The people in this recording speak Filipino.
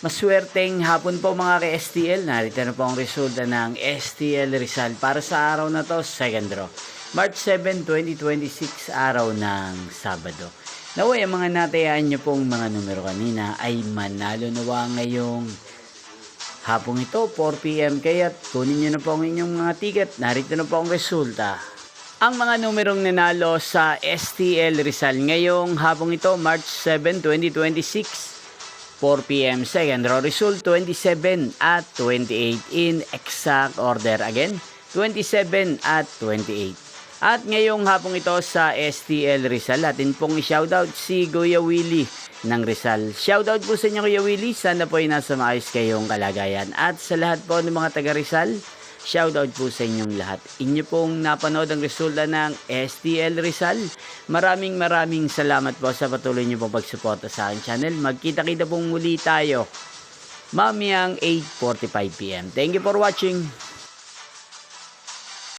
Maswerteng hapon po mga ka-STL. Narito na po ang resulta ng STL Rizal para sa araw na to, second draw. March 7, 2026, araw ng Sabado. Naway, ang mga natayaan nyo pong mga numero kanina ay manalo nawa ngayong hapong ito, 4 PM. Kaya kunin nyo na po ang inyong mga ticket. Narito na po ang resulta. Ang mga numerong nanalo sa STL Rizal ngayong hapong ito, March 7, 2026. 4 PM second draw result 27 at 28 in exact order. Again, 27 at 28. At ngayong hapong ito sa STL Rizal, atin pong i-shoutout si Kuya Willie ng Rizal. Shoutout po sa inyo Kuya Willie, sana po ay nasa maayos kayong kalagayan. At sa lahat po ng mga taga Rizal, shoutout po sa inyong lahat. Inyo pong napanood ang resulta ng STL Rizal. Maraming salamat po sa patuloy nyo pong pagsuporta sa aking channel. Magkita-kita pong muli tayo mamayang 8:45 PM. Thank you for watching.